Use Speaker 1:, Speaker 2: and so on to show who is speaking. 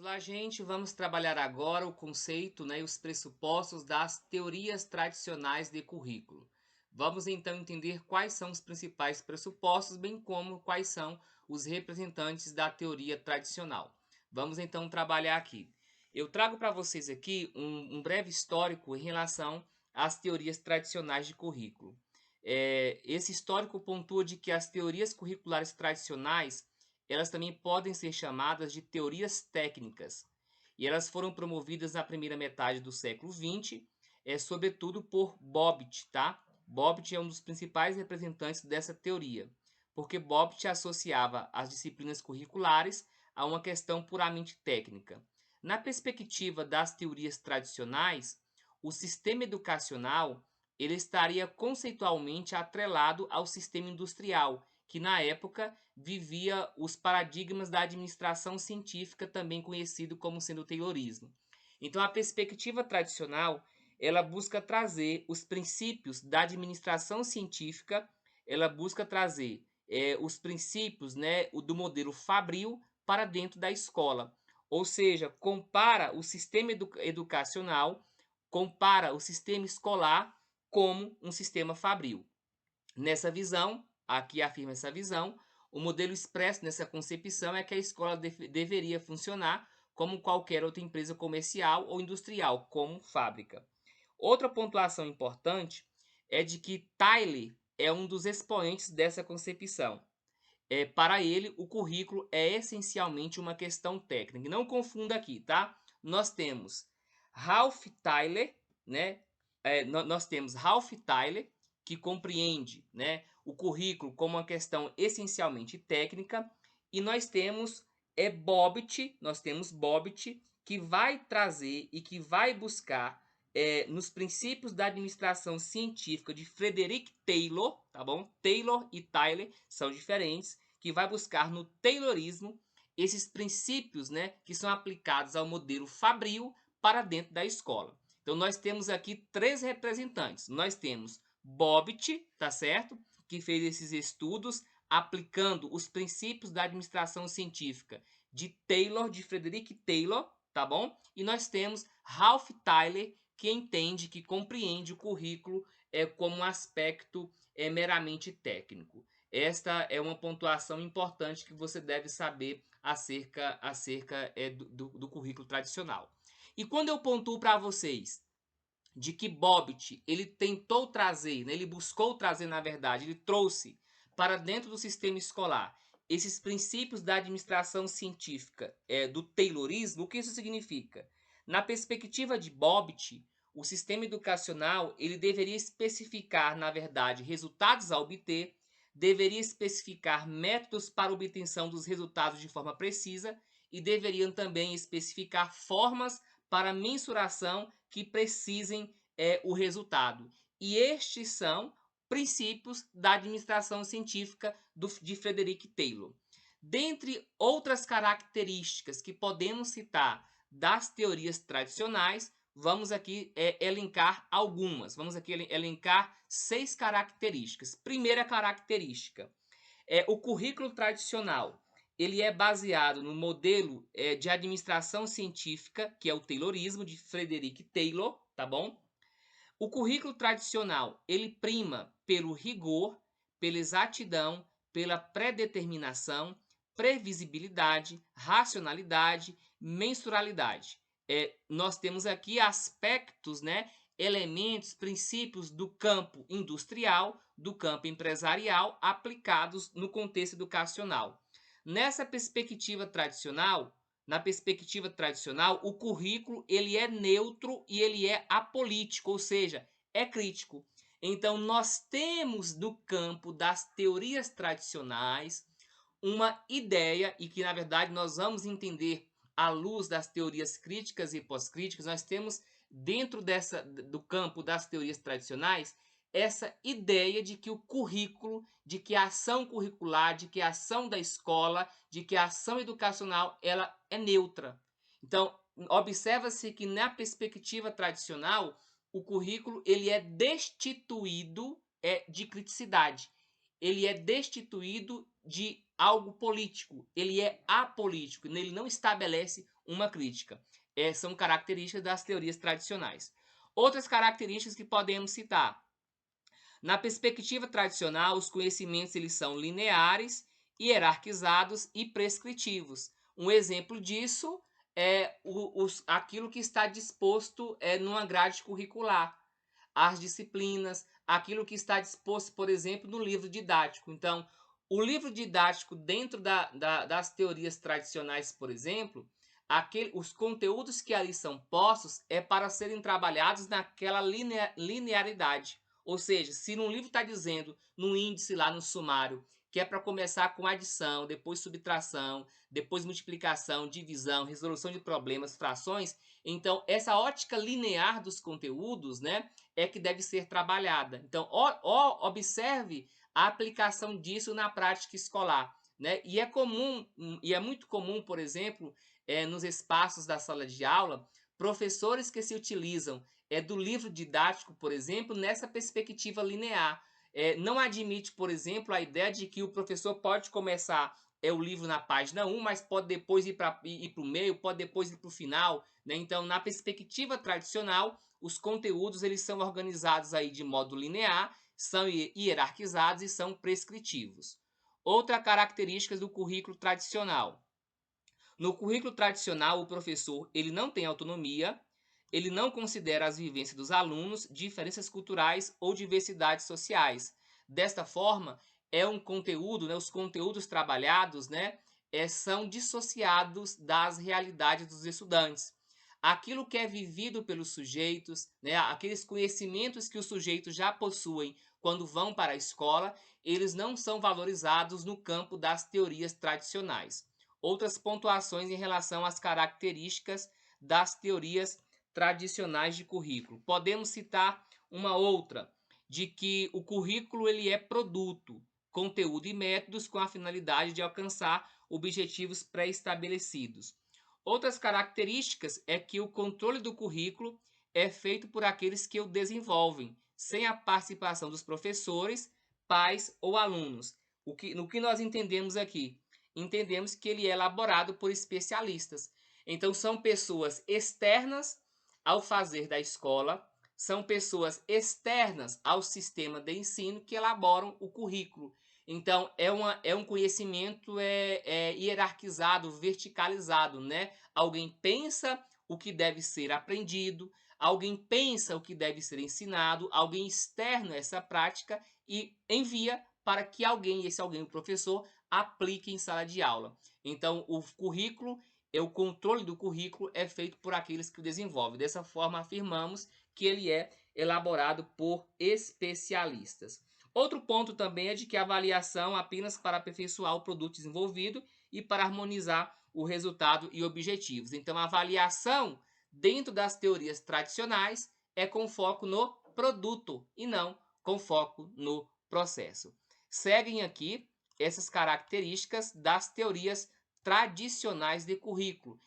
Speaker 1: Vamos lá, gente. Vamos trabalhar agora o conceito, né, e os pressupostos das teorias tradicionais de currículo. Vamos então entender quais são os principais pressupostos, bem como quais são os representantes da teoria tradicional. Vamos então trabalhar aqui. Eu trago para vocês aqui um breve histórico em relação às teorias tradicionais de currículo. Esse histórico pontua de que as teorias curriculares tradicionais elas também podem ser chamadas de teorias técnicas, e elas foram promovidas na primeira metade do século XX, sobretudo por Bobbitt, tá? Bobbitt é um dos principais representantes dessa teoria, porque Bobbitt associava as disciplinas curriculares a uma questão puramente técnica. Na perspectiva das teorias tradicionais, o sistema educacional ele estaria conceitualmente atrelado ao sistema industrial, que na época vivia os paradigmas da administração científica, também conhecido como sendo o Taylorismo. Então, a perspectiva tradicional, ela busca trazer os princípios da administração científica, ela busca trazer os princípios, né, do modelo fabril para dentro da escola. Ou seja, compara o sistema educacional, compara o sistema escolar como um sistema fabril. Nessa visão, aqui afirma essa visão, o modelo expresso nessa concepção é que a escola deveria funcionar como qualquer outra empresa comercial ou industrial, como fábrica. Outra pontuação importante é de que Tyler é um dos expoentes dessa concepção. Para ele, o currículo é essencialmente uma questão técnica. Não confunda aqui, tá? Nós temos Ralph Tyler, né? Nós temos Ralph Tyler, que compreende, né, o currículo como uma questão essencialmente técnica, e nós temos Bobbitt, que vai trazer e que vai buscar nos princípios da administração científica de Frederick Taylor, tá bom? Taylor e Tyler são diferentes, que vai buscar no Taylorismo esses princípios, né, que são aplicados ao modelo fabril para dentro da escola. Então nós temos aqui três representantes. Nós temos Bobbitt, tá certo? Que fez esses estudos aplicando os princípios da administração científica de Taylor, de Frederick Taylor, tá bom? E nós temos Ralph Tyler, que entende, que compreende o currículo como um aspecto meramente técnico. Esta é uma pontuação importante que você deve saber acerca do currículo tradicional. E quando eu pontuo para vocês de que Bobbitt ele tentou trazer, né, ele buscou trazer, na verdade, ele trouxe para dentro do sistema escolar esses princípios da administração científica do Taylorismo, o que isso significa? Na perspectiva de Bobbitt, o sistema educacional ele deveria especificar, na verdade, resultados a obter, deveria especificar métodos para obtenção dos resultados de forma precisa e deveriam também especificar formas para mensuração que precisem o resultado. E estes são princípios da administração científica de Frederick Taylor. Dentre outras características que podemos citar das teorias tradicionais, vamos aqui elencar algumas. Vamos aqui elencar 6 características. Primeira característica, o currículo tradicional ele é baseado no modelo de administração científica, que é o Taylorismo, de Frederick Taylor, tá bom? O currículo tradicional, ele prima pelo rigor, pela exatidão, pela predeterminação, previsibilidade, racionalidade, mensuralidade. Nós temos aqui aspectos, né, elementos, princípios do campo industrial, do campo empresarial, aplicados no contexto educacional. Nessa perspectiva tradicional, na perspectiva tradicional, o currículo ele é neutro e ele é apolítico, ou seja, é crítico. Então, nós temos no campo das teorias tradicionais uma ideia, e que na verdade nós vamos entender à luz das teorias críticas e pós-críticas, nós temos dentro do campo das teorias tradicionais essa ideia de que o currículo, de que a ação curricular, de que a ação da escola, de que a ação educacional, ela é neutra. Então, observa-se que na perspectiva tradicional, o currículo ele é destituído de criticidade. ele é destituído de algo político, ele é apolítico, ele não estabelece uma crítica. São características das teorias tradicionais. Outras características que podemos citar. Na perspectiva tradicional, os conhecimentos eles são lineares, hierarquizados e prescritivos. Um exemplo disso é aquilo que está disposto numa grade curricular, as disciplinas, aquilo que está disposto, por exemplo, no livro didático. Então, o livro didático, dentro das teorias tradicionais, por exemplo, os conteúdos que ali são postos é para serem trabalhados naquela linearidade. Ou seja, se num livro está dizendo, no índice lá no sumário, que é para começar com adição, depois subtração, depois multiplicação, divisão, resolução de problemas, frações, então essa ótica linear dos conteúdos, né, é que deve ser trabalhada. Então, observe a aplicação disso na prática escolar, né? E é muito comum, por exemplo, nos espaços da sala de aula, professores que se utilizam do livro didático, por exemplo, nessa perspectiva linear. Não admite, por exemplo, a ideia de que o professor pode começar o livro na página 1, mas pode depois ir para o meio, pode depois ir para o final, né? Então, na perspectiva tradicional, os conteúdos eles são organizados aí de modo linear, são hierarquizados e são prescritivos. Outra característica do currículo tradicional. No currículo tradicional, o professor ele não tem autonomia, ele não considera as vivências dos alunos, diferenças culturais ou diversidades sociais. Desta forma, um conteúdo, né, os conteúdos trabalhados, né, são dissociados das realidades dos estudantes. Aquilo que é vivido pelos sujeitos, né, aqueles conhecimentos que os sujeitos já possuem quando vão para a escola, eles não são valorizados no campo das teorias tradicionais. Outras pontuações em relação às características das teorias tradicionais de currículo. Podemos citar uma outra, de que o currículo ele é produto, conteúdo e métodos com a finalidade de alcançar objetivos pré-estabelecidos. Outras características é que o controle do currículo é feito por aqueles que o desenvolvem, sem a participação dos professores, pais ou alunos. No que nós entendemos aqui? Entendemos que ele é elaborado por especialistas. Então, são pessoas externas ao fazer da escola, são pessoas externas ao sistema de ensino que elaboram o currículo. Então, é um conhecimento hierarquizado, verticalizado, né? Alguém pensa o que deve ser aprendido, alguém pensa o que deve ser ensinado, alguém externo a essa prática e envia para que alguém, esse alguém, o professor, aplique em sala de aula. Então, o currículo, o controle do currículo é feito por aqueles que o desenvolvem. Dessa forma, afirmamos que ele é elaborado por especialistas. Outro ponto também é de que a avaliação apenas para aperfeiçoar o produto desenvolvido e para harmonizar o resultado e objetivos. Então, a avaliação dentro das teorias tradicionais é com foco no produto e não com foco no processo. Seguem aqui essas características das teorias tradicionais de currículo.